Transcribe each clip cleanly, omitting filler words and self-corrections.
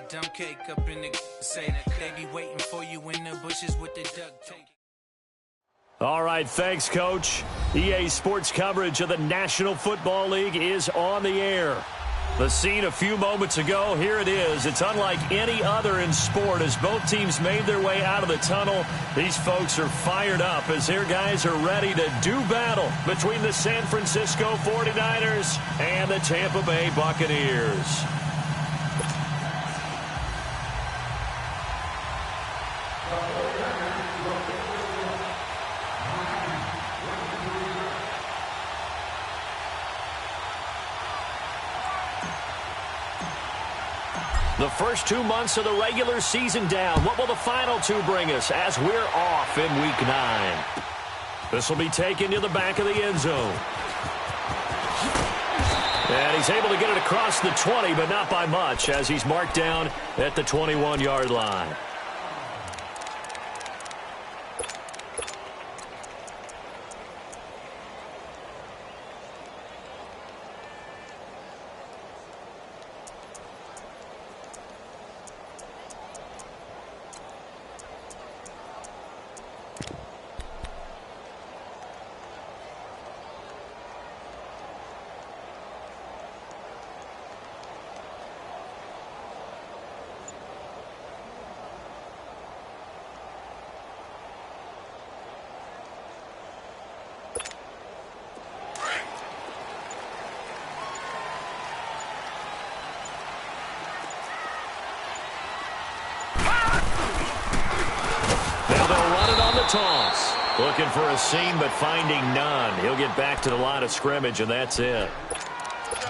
got dumb cake up in the say that they be waiting for you in the bushes with the duct tape. All right, thanks, Coach. EA Sports coverage of the National Football League is on the air. The scene a few moments ago, here it is. It's unlike any other in sport as both teams made their way out of the tunnel. These folks are fired up as their guys are ready to do battle between the San Francisco 49ers and the Tampa Bay Buccaneers. The first 2 months of the regular season down. What will the final two bring us as we're off in Week 9? This will be taken to the back of the end zone. And he's able to get it across the 20, but not by much as he's marked down at the 21-yard line. Toss. Looking for a seam, but finding none. He'll get back to the line of scrimmage, and that's it.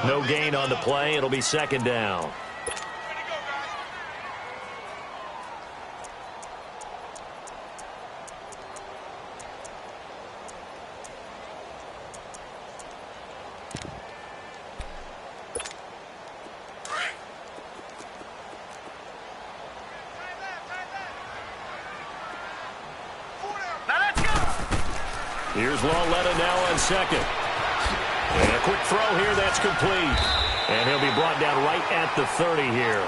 No gain on the play. It'll be second down. Here's Lawletta now on second. And a quick throw here, that's complete. And he'll be brought down right at the 30 here.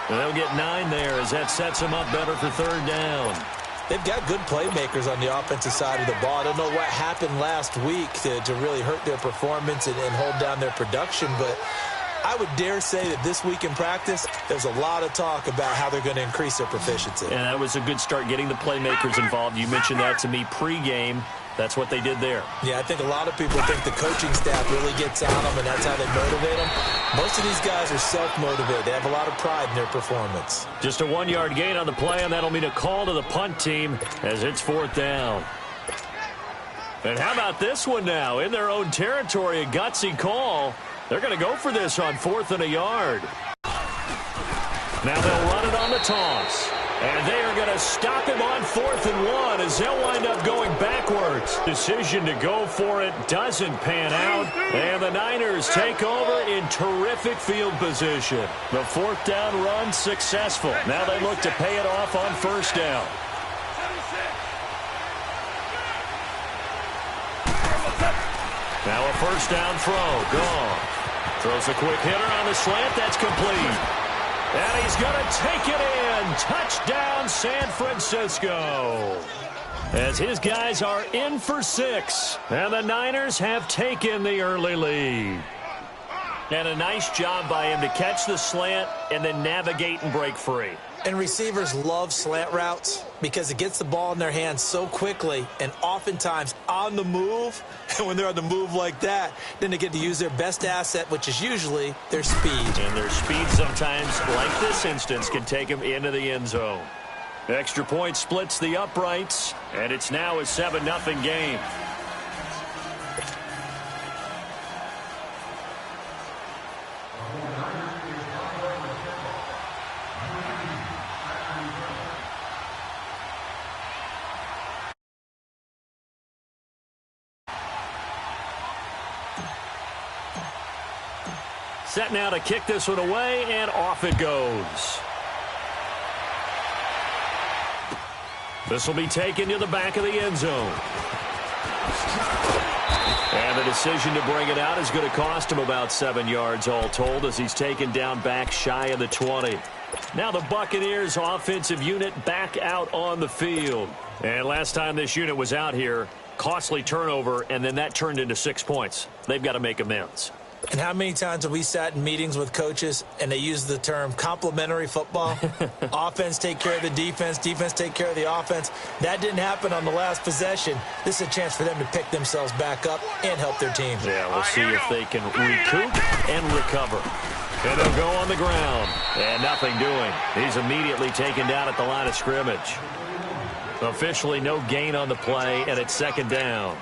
And they'll get 9 there as that sets him up better for third down. They've got good playmakers on the offensive side of the ball. I don't know what happened last week to really hurt their performance and hold down their production, but I would dare say that this week in practice, there's a lot of talk about how they're going to increase their proficiency. And that was a good start getting the playmakers involved. You mentioned that to me pregame. That's what they did there. Yeah, I think a lot of people think the coaching staff really gets on them, and that's how they motivate them. Most of these guys are self-motivated. They have a lot of pride in their performance. Just a 1-yard gain on the play, and that'll mean a call to the punt team as it's fourth down. And how about this one now? In their own territory, a gutsy call. They're going to go for this on 4th and a yard. Now they'll run it on the toss. And they are going to stop him on 4th and 1 as they'll wind up going backwards. Decision to go for it doesn't pan out. And the Niners take over in terrific field position. The 4th down run successful. Now they look to pay it off on 1st down. Now a 1st down throw. Gone. Throws a quick hitter on the slant. That's complete. And he's going to take it in. Touchdown, San Francisco. As his guys are in for 6. And the Niners have taken the early lead. And a nice job by him to catch the slant and then navigate and break free. And receivers love slant routes because it gets the ball in their hands so quickly and oftentimes on the move. And when they're on the move like that, then they get to use their best asset, which is usually their speed. And their speed sometimes, like this instance, can take them into the end zone. Extra point splits the uprights, and it's now a 7-0 game. Set now to kick this one away, and off it goes. This will be taken to the back of the end zone. And the decision to bring it out is going to cost him about 7 yards all told as he's taken down back shy of the 20. Now the Buccaneers offensive unit back out on the field. And last time this unit was out here, costly turnover, and then that turned into 6 points. They've got to make amends. And how many times have we sat in meetings with coaches and they use the term complementary football? Offense take care of the defense, defense take care of the offense. That didn't happen on the last possession. This is a chance for them to pick themselves back up and help their team. Yeah, we'll see if they can recoup and recover. And they'll go on the ground. And nothing doing. He's immediately taken down at the line of scrimmage. Officially no gain on the play, and it's second down.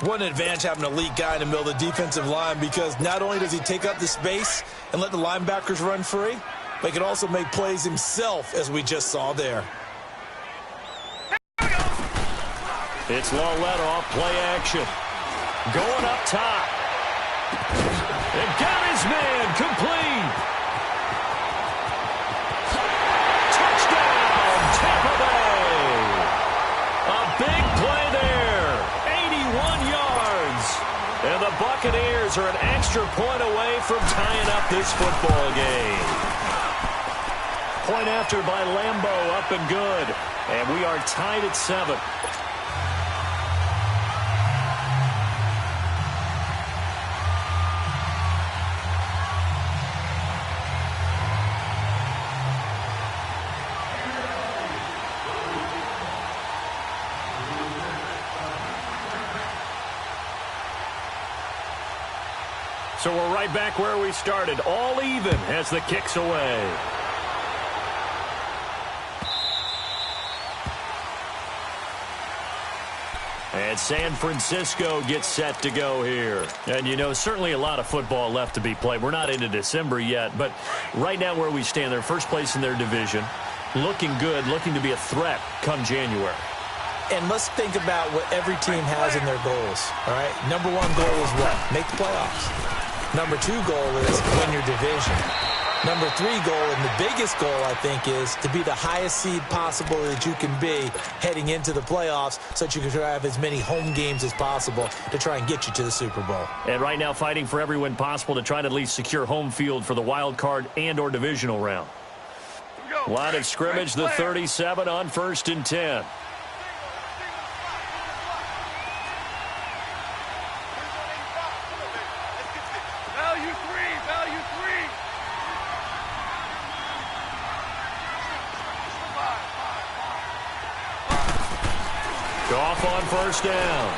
What an advantage having an elite guy in the middle of the defensive line, because not only does he take up the space and let the linebackers run free, but he can also make plays himself, as we just saw there. It's Lawletta off play action. Going up top. And got his man complete. Touchdown, Tampa Bay. A big play there. 81 yards. And the Buccaneers are an extra point away from tying up this football game. Point after by Lambeau, up and good. And we are tied at 7. So we're right back where we started, all even as the kick's away. And San Francisco gets set to go here. And, you know, certainly a lot of football left to be played. We're not into December yet, but right now where we stand, they're first place in their division, looking good, looking to be a threat come January. And let's think about what every team has in their goals, all right? Number one goal is what? Make the playoffs. Number 2 goal is win your division. Number 3 goal, and the biggest goal, I think, is to be the highest seed possible that you can be heading into the playoffs so that you can try to have as many home games as possible to try and get you to the Super Bowl. And right now fighting for every win possible to try to at least secure home field for the wild card and or divisional round. Line of scrimmage, the 37 on 1st and 10. Off on 1st down.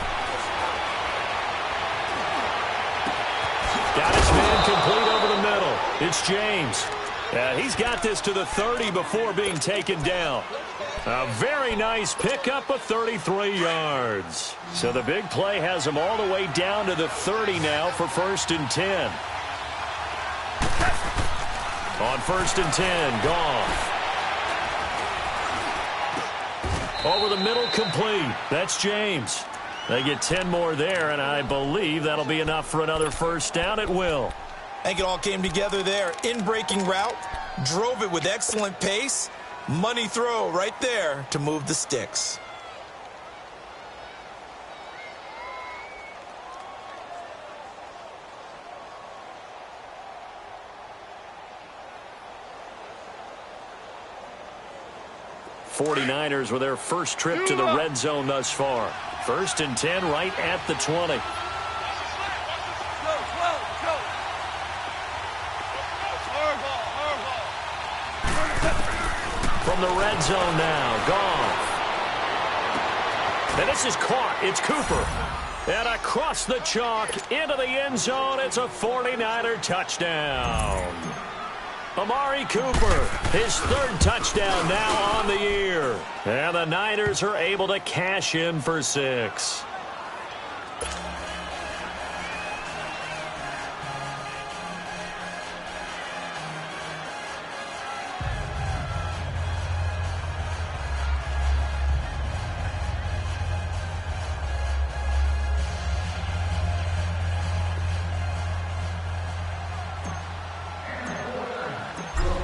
Got his man complete over the middle. It's James. He's got this to the 30 before being taken down. A very nice pickup of 33 yards. So the big play has him all the way down to the 30 now for 1st and 10. On 1st and 10, Goff. Over the middle, complete. That's James. They get 10 more there, and I believe that'll be enough for another 1st down. It will. I think it all came together there. In-breaking route, drove it with excellent pace. Money throw right there to move the sticks. '49ers with their first trip to the red zone thus far. 1st and 10 right at the 20. From the red zone now, Goff. And this is caught. It's Cooper. And across the chalk into the end zone, it's a 49er touchdown. Amari Cooper, his 3rd touchdown now on the year. And the Niners are able to cash in for 6.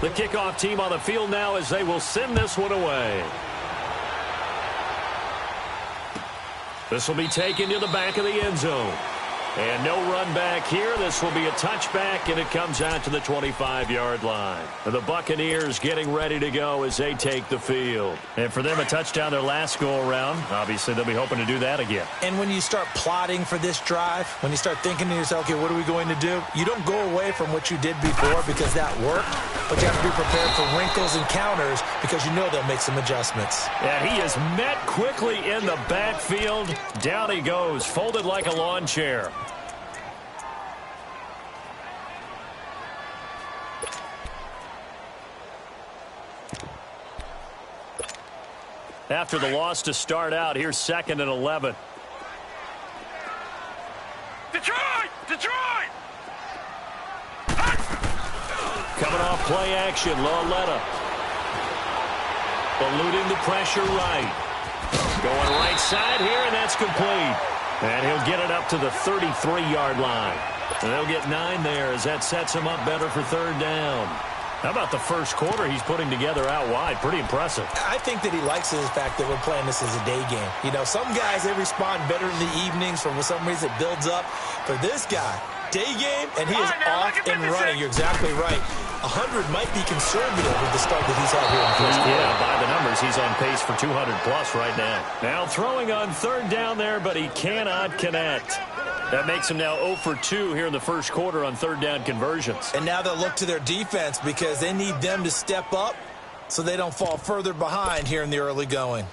The kickoff team on the field now as they will send this one away. This will be taken to the back of the end zone. And no run back here. This will be a touchback, and it comes out to the 25-yard line. And the Buccaneers getting ready to go as they take the field. And for them, a touchdown their last go-around. Obviously, they'll be hoping to do that again. And when you start plotting for this drive, when you start thinking to yourself, okay, what are we going to do? You don't go away from what you did before because that worked, but you have to be prepared for wrinkles and counters because you know they'll make some adjustments. And he is met quickly in the backfield. Down he goes, folded like a lawn chair. After the loss to start out, here's 2nd and 11. Detroit! Detroit! Coming off play action, Lauletta. Eluding the pressure right. Going right side here, and that's complete. And he'll get it up to the 33-yard line. And they'll get 9 there as that sets him up better for 3rd down. How about the first quarter he's putting together out wide? Pretty impressive. I think that he likes the fact that we're playing this as a day game. You know, some guys, they respond better in the evenings. For some reason, it builds up. For this guy, day game, and he is off and running. You're exactly right. 100 might be conservative with the start that he's had here in the first quarter. Yeah, by the numbers, he's on pace for 200-plus right now. Now throwing on 3rd down there, but he cannot connect. That makes him now 0 for 2 here in the first quarter on 3rd down conversions. And now they'll look to their defense because they need them to step up so they don't fall further behind here in the early going.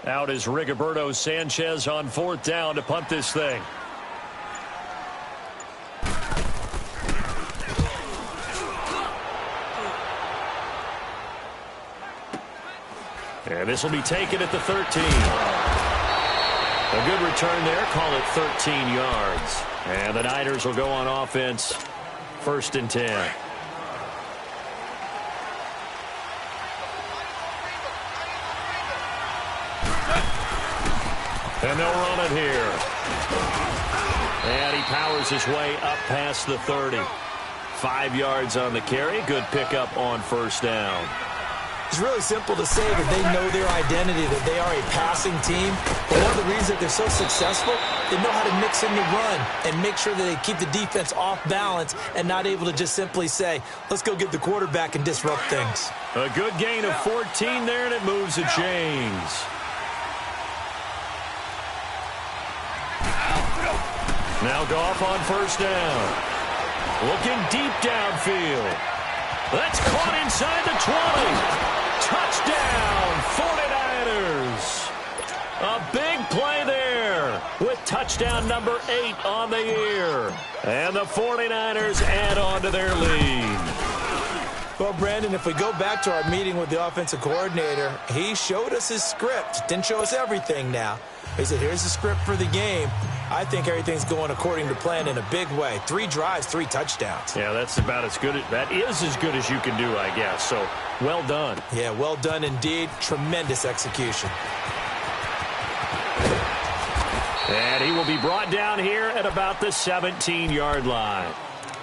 Out is Rigoberto Sanchez on 4th down to punt this thing. And this will be taken at the 13. A good return there. Call it 13 yards. And the Niners will go on offense. 1st and 10. And they'll run it here. And he powers his way up past the 30. 5 yards on the carry. Good pickup on 1st down. It's really simple to say that they know their identity, that they are a passing team. But one of the reasons that they're so successful, they know how to mix in the run and make sure that they keep the defense off balance and not able to just simply say, let's go get the quarterback and disrupt things. A good gain of 14 there, and it moves the chains. Now Goff on 1st down. Looking deep downfield. That's caught inside the 20. Touchdown, 49ers. A big play there with touchdown number 8 on the year. And the 49ers add on to their lead. Well, Brandon, if we go back to our meeting with the offensive coordinator, he showed us his script. Didn't show us everything now. He said, here's the script for the game. I think everything's going according to plan in a big way. 3 drives, 3 touchdowns. Yeah, that's about as good. That is as good as you can do, I guess. So, well done. Yeah, well done indeed. Tremendous execution. And he will be brought down here at about the 17-yard line.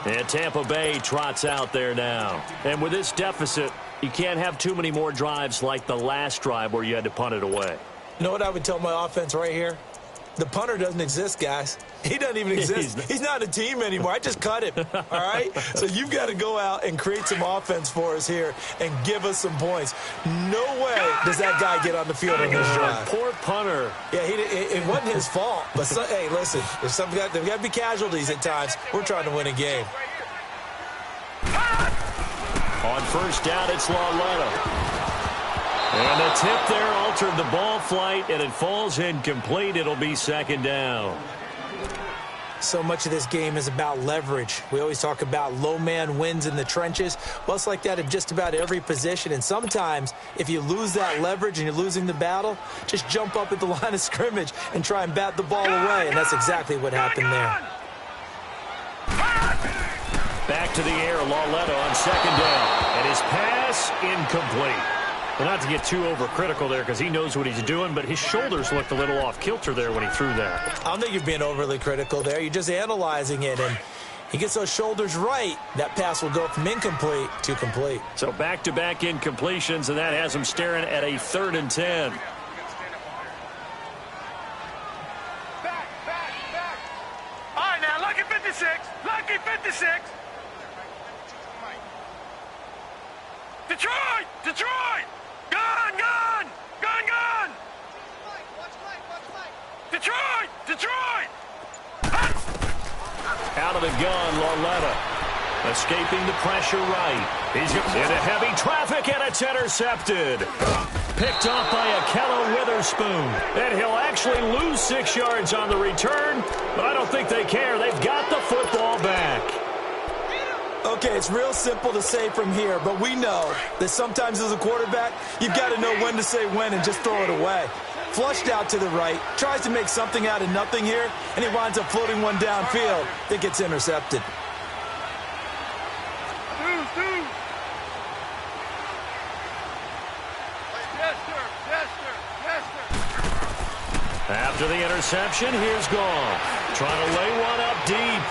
And Tampa Bay trots out there now. And with this deficit, you can't have too many more drives like the last drive where you had to punt it away. You know what I would tell my offense right here? The punter doesn't exist, guys. He doesn't even exist. He's not a team anymore. I just cut him, all right? So you've got to go out and create some offense for us here and give us some points. No way does that guy get on the field on this drive. Poor punter. Yeah, it wasn't his fault. But, hey, listen, there's got to be casualties at times. We're trying to win a game. On first down, it's Lauletta. And the tip there altered the ball flight, and it falls incomplete. It'll be second down. So much of this game is about leverage. We always talk about low man wins in the trenches. Well, it's like that in just about every position. And sometimes, if you lose that leverage and you're losing the battle, just jump up at the line of scrimmage and try and bat the ball away. And that's exactly what happened there. Back to the air, Lauletta on second down. And his pass incomplete. Well, not to get too overcritical there because he knows what he's doing, but his shoulders looked a little off kilter there when he threw that. I don't think you're being overly critical there. You're just analyzing it, and he gets those shoulders right. That pass will go from incomplete to complete. So back-to-back incompletions, and that has him staring at a 3rd and 10. Back. All right, now, lucky 56. Lucky 56. Detroit! Gun! Detroit! Out of the gun, Lauletta. Escaping the pressure right. He's into heavy traffic, and it's intercepted. Picked off by Akello Witherspoon. And he'll actually lose 6 yards on the return, but I don't think they care. They've got the football back. Okay, it's real simple to say from here, but we know that sometimes as a quarterback, you've got to know when to say when and just throw it away. Flushed out to the right, tries to make something out of nothing here, and he winds up floating one downfield that gets intercepted. After the interception, here's Goff. Trying to lay one up deep.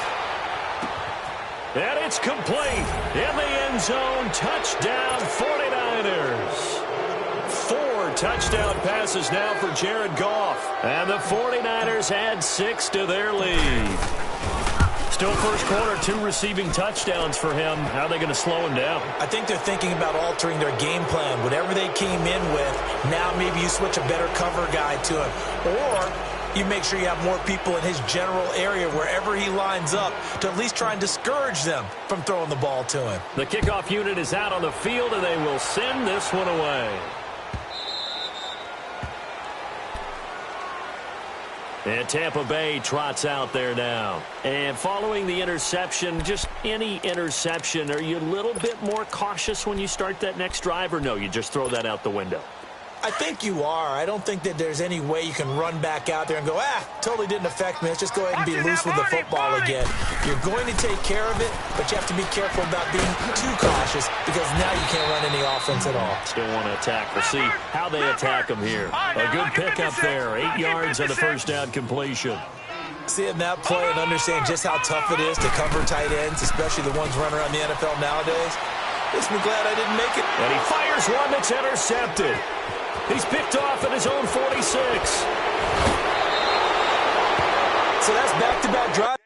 And it's complete. In the end zone, touchdown 49ers. 4 touchdown passes now for Jared Goff. And the 49ers add 6 to their lead. Still first quarter, 2 receiving touchdowns for him. How are they going to slow him down? I think they're thinking about altering their game plan. Whatever they came in with, now maybe you switch a better cover guy to him. Or you make sure you have more people in his general area wherever he lines up to at least try and discourage them from throwing the ball to him. The kickoff unit is out on the field, and they will send this one away. And Tampa Bay trots out there now. And following the interception, just any interception, are you a little bit more cautious when you start that next drive, or no, you just throw that out the window? I think you are. I don't think that there's any way you can run back out there and go, totally didn't affect me. Let's just go ahead and be loose with the football again. You're going to take care of it, but you have to be careful about being too cautious because now you can't run any offense at all. Still want to attack. We'll see how they attack them here. A good pickup there. 8 yards on the first down completion. Seeing that play and understand just how tough it is to cover tight ends, especially the ones running around the NFL nowadays, makes me glad I didn't make it. And he fires one that's intercepted. He's picked off at his own 46. So that's back-to-back drive.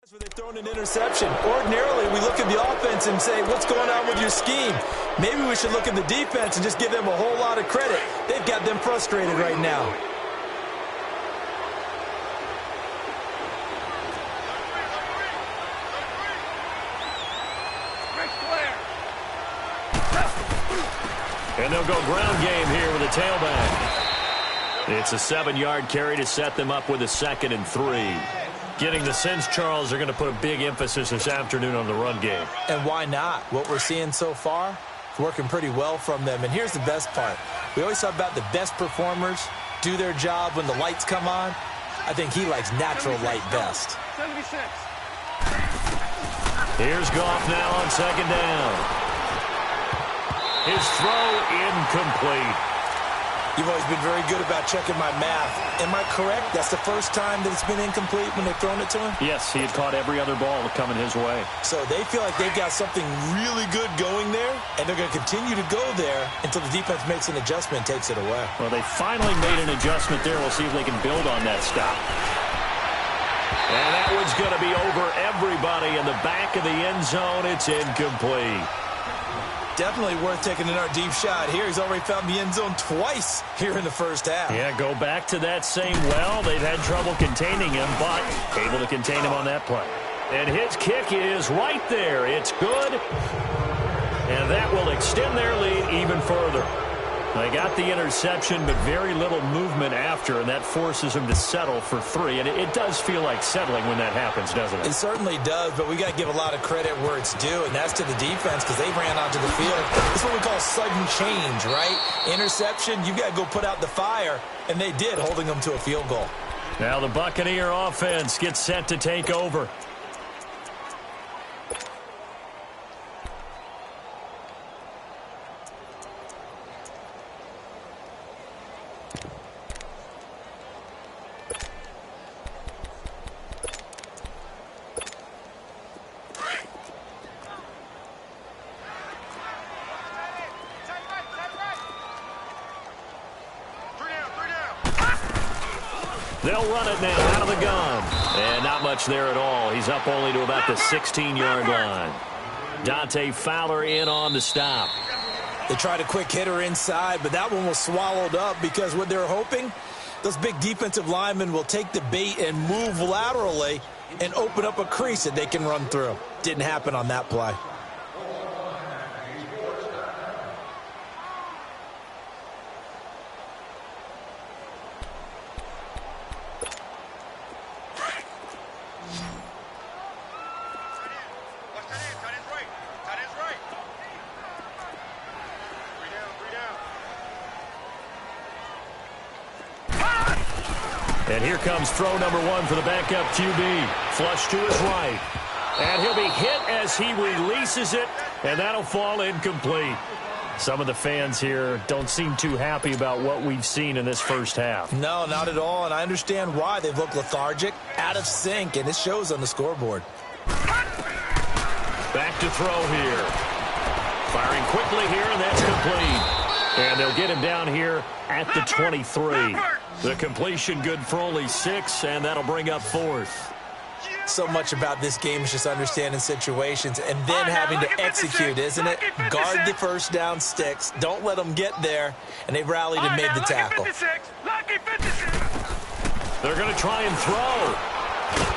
Where they've thrown an interception. Ordinarily, we look at the offense and say, what's going on with your scheme? Maybe we should look at the defense and just give them a whole lot of credit. They've got them frustrated right now. And they'll go ground game here with a tailback. It's a 7-yard carry to set them up with a 2nd and 3. Getting the sense, Charles, they're going to put a big emphasis this afternoon on the run game. And why not? What we're seeing so far is working pretty well from them. And here's the best part. We always talk about the best performers do their job when the lights come on. I think he likes natural light best. 76. Here's Goff now on 2nd down. His throw incomplete. You've always been very good about checking my math. Am I correct? That's the first time that it's been incomplete when they've thrown it to him? Yes, he had caught every other ball coming his way. So they feel like they've got something really good going there, and they're going to continue to go there until the defense makes an adjustment and takes it away. Well, they finally made an adjustment there. We'll see if they can build on that stop. And that one's going to be over everybody in the back of the end zone. It's incomplete. Definitely worth taking another deep shot here. He's already found the end zone twice here in the first half. Yeah, go back to that same well. They've had trouble containing him, but able to contain him on that play. And his kick is right there. It's good. And that will extend their lead even further. They got the interception, but very little movement after, and that forces them to settle for 3. And it does feel like settling when that happens, doesn't it? It certainly does, but we got to give a lot of credit where it's due, and that's to the defense because they ran onto the field. It's what we call sudden change, right? Interception, you got to go put out the fire, and they did, holding them to a field goal. Now the Buccaneer offense gets set to take over. They'll run it now out of the gun. And not much there at all. He's up only to about the 16-yard line. Dante Fowler in on the stop. They tried a quick hitter inside, but that one was swallowed up because what they're hoping, those big defensive linemen will take the bait and move laterally and open up a crease that they can run through. Didn't happen on that play. And here comes throw number 1 for the backup QB. Flush to his right. And he'll be hit as he releases it, and that'll fall incomplete. Some of the fans here don't seem too happy about what we've seen in this first half. No, not at all, and I understand why. They've looked lethargic, out of sync, and it shows on the scoreboard. Back to throw here. Firing quickly here, and that's complete. And they'll get him down here at the 23. The completion good for only 6, and that'll bring up 4th. So much about this game is just understanding situations and then having to execute, isn't it? Guard the first down sticks. Don't let them get there, and they've rallied and made the tackle. They're going to try and throw.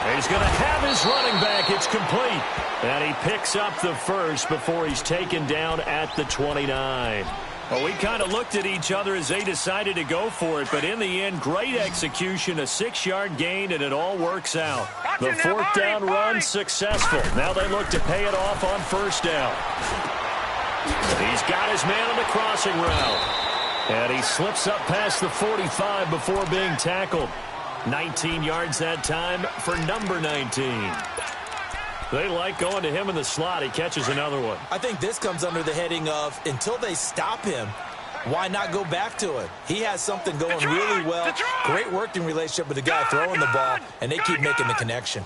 And he's going to have his running back. It's complete. And he picks up the first before he's taken down at the 29. Well, we kind of looked at each other as they decided to go for it, but in the end, great execution, a 6-yard gain, and it all works out. The 4th down run successful. Now they look to pay it off on 1st down. He's got his man on the crossing route. And he slips up past the 45 before being tackled. 19 yards that time for number 19. They like going to him in the slot. He catches another one. I think this comes under the heading of until they stop him, why not go back to it? He has something going really well. Great working relationship with the guy throwing the ball, and they keep making the connection.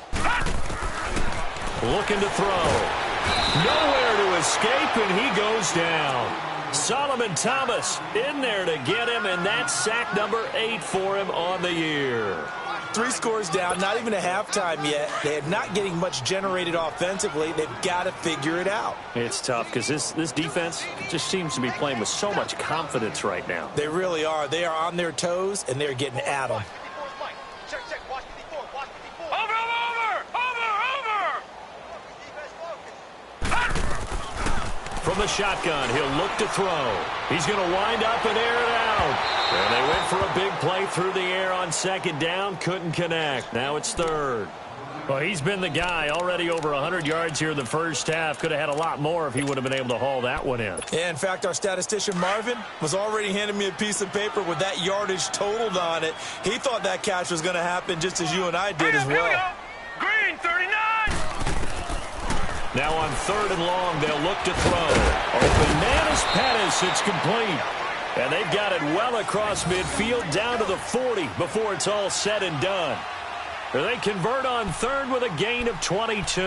Looking to throw. Nowhere to escape, and he goes down. Solomon Thomas in there to get him, and that's sack number 8 for him on the year. 3 scores down, not even a halftime yet. They are not getting much generated offensively. They've got to figure it out. It's tough because this defense just seems to be playing with so much confidence right now. They really are. They are on their toes, and they're getting at them. From the shotgun, he'll look to throw. He's going to wind up and air it out. And they went for a big play through the air on 2nd down. Couldn't connect. Now it's 3rd. Well, he's been the guy. Already over 100 yards here in the first half. Could have had a lot more if he would have been able to haul that one in. Yeah, in fact, our statistician Marvin was already handing me a piece of paper with that yardage totaled on it. He thought that catch was going to happen just as you and I did as well. Green, 39! Now on 3rd and long, they'll look to throw. Open man is Pettis. It's complete. And they've got it well across midfield down to the 40 before it's all said and done. They convert on third with a gain of 22.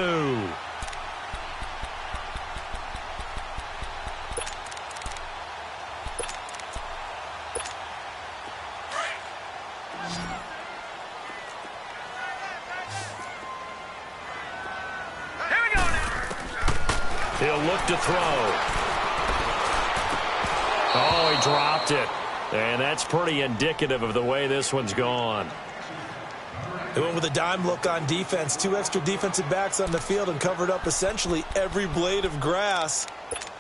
He'll look to throw. Oh, he dropped it. And that's pretty indicative of the way this one's gone. They went with a dime look on defense. 2 extra defensive backs on the field and covered up essentially every blade of grass.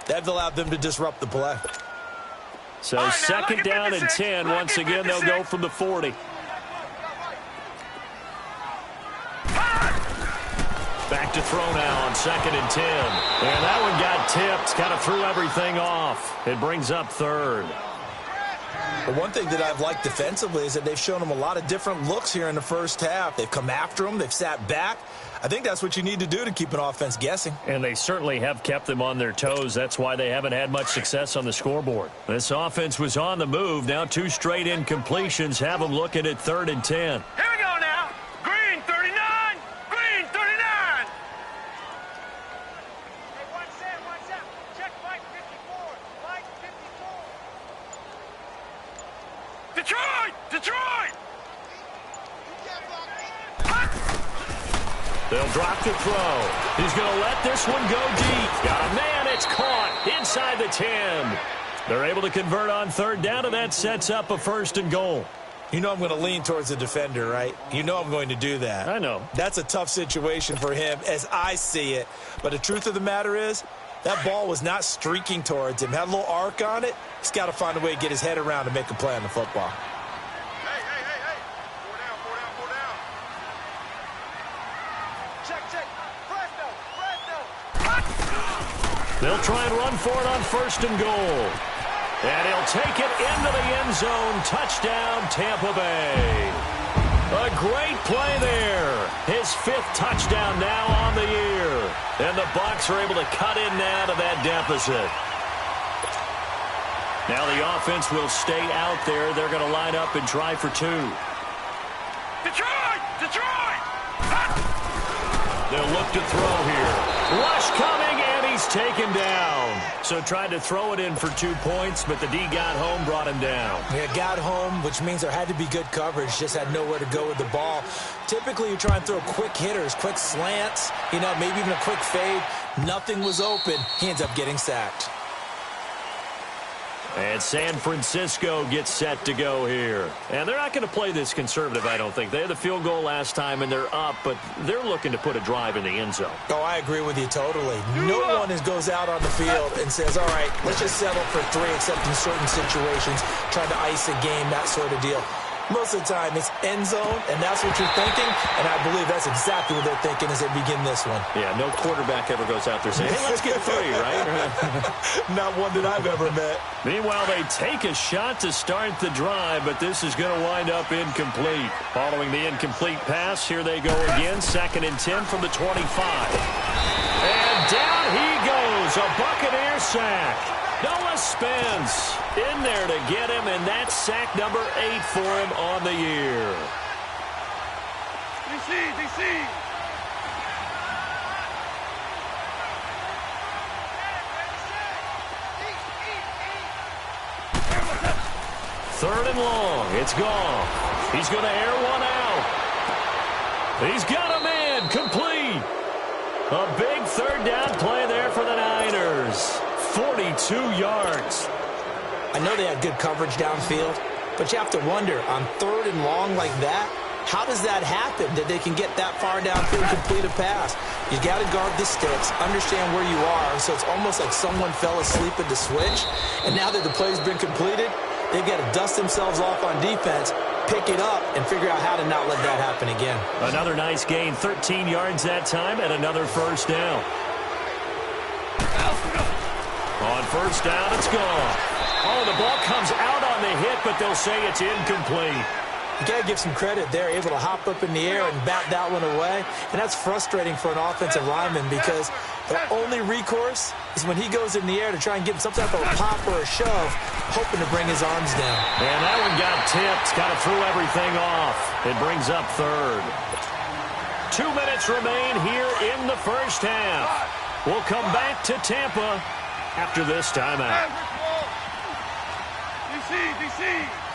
That allowed them to disrupt the play. So right, second down and 10. Once again, they'll go from the 40. Back to throw now on second and 10. And that one got tipped. Kind of threw everything off. It brings up third. But one thing that I've liked defensively is that they've shown them a lot of different looks here in the first half. They've come after them. They've sat back. I think that's what you need to do to keep an offense guessing. And they certainly have kept them on their toes. That's why they haven't had much success on the scoreboard. This offense was on the move. Now 2 straight incompletions have them looking at third and 10. Here we go now. Green 39. Green 39. Hey, one set. Check Mike 54. Mike 54. Detroit! They'll drop the throw. He's going to let this one go deep. Got a man. It's caught inside the 10. They're able to convert on third down, and that sets up a first and goal. You know I'm going to lean towards the defender, right? You know I'm going to do that. I know. That's a tough situation for him as I see it. But the truth of the matter is, that ball was not streaking towards him. Had a little arc on it. He's got to find a way to get his head around and make a play on the football. Hey. 4 down. Check. Fresno. They'll try and run for it on first and goal. And he'll take it into the end zone. Touchdown, Tampa Bay. A great play there. His 5th touchdown now on the year. And the Bucs are able to cut in now to that deficit. Now the offense will stay out there. They're going to line up and try for 2. Detroit! They'll look to throw here. Rush coming, and he's taken down. So tried to throw it in for 2 points, but the D got home, brought him down. Yeah, got home, which means there had to be good coverage. Just had nowhere to go with the ball. Typically, you try and throw quick hitters, quick slants, maybe even a quick fade. Nothing was open. He ends up getting sacked. And San Francisco gets set to go here. And they're not going to play this conservative, I don't think. They had the field goal last time, and they're up, but they're looking to put a drive in the end zone. Oh, I agree with you totally. No one goes out on the field and says, all right, let's just settle for 3, except in certain situations, trying to ice a game, that sort of deal. Most of the time, it's end zone, and that's what you're thinking, and I believe that's exactly what they're thinking as they begin this one. Yeah, no quarterback ever goes out there saying, hey, let's get 3, right? Not one that I've ever met. Meanwhile, they take a shot to start the drive, but this is going to wind up incomplete. Following the incomplete pass, here they go again, 2nd and 10 from the 25. And down he goes, a Buccaneer sack. Noah Spence in there to get him, and that's sack number 8 for him on the year. DC. 3rd and long. It's gone. He's going to air one out. He's got a man. Complete. A big 3rd down play there for the Niners. 42 yards. I know they had good coverage downfield, but you have to wonder, on 3rd and long like that, how does that happen that they can get that far downfield and complete a pass? You got to guard the sticks, understand where you are, so it's almost like someone fell asleep at the switch, and now that the play's been completed, they've got to dust themselves off on defense, pick it up, and figure out how to not let that happen again. Another nice gain, 13 yards that time, and another 1st down. On 1st down, it's gone. Oh, the ball comes out on the hit, but they'll say it's incomplete. You got to give some credit there, able to hop up in the air and bat that one away. And that's frustrating for an offensive lineman because The only recourse is when he goes in the air to try and get some type of a pop or a shove, hoping to bring his arms down. And that one got tipped. Kind of threw everything off. It brings up third. 2 minutes remain here in the first half. We'll come back to Tampa after this timeout. DC.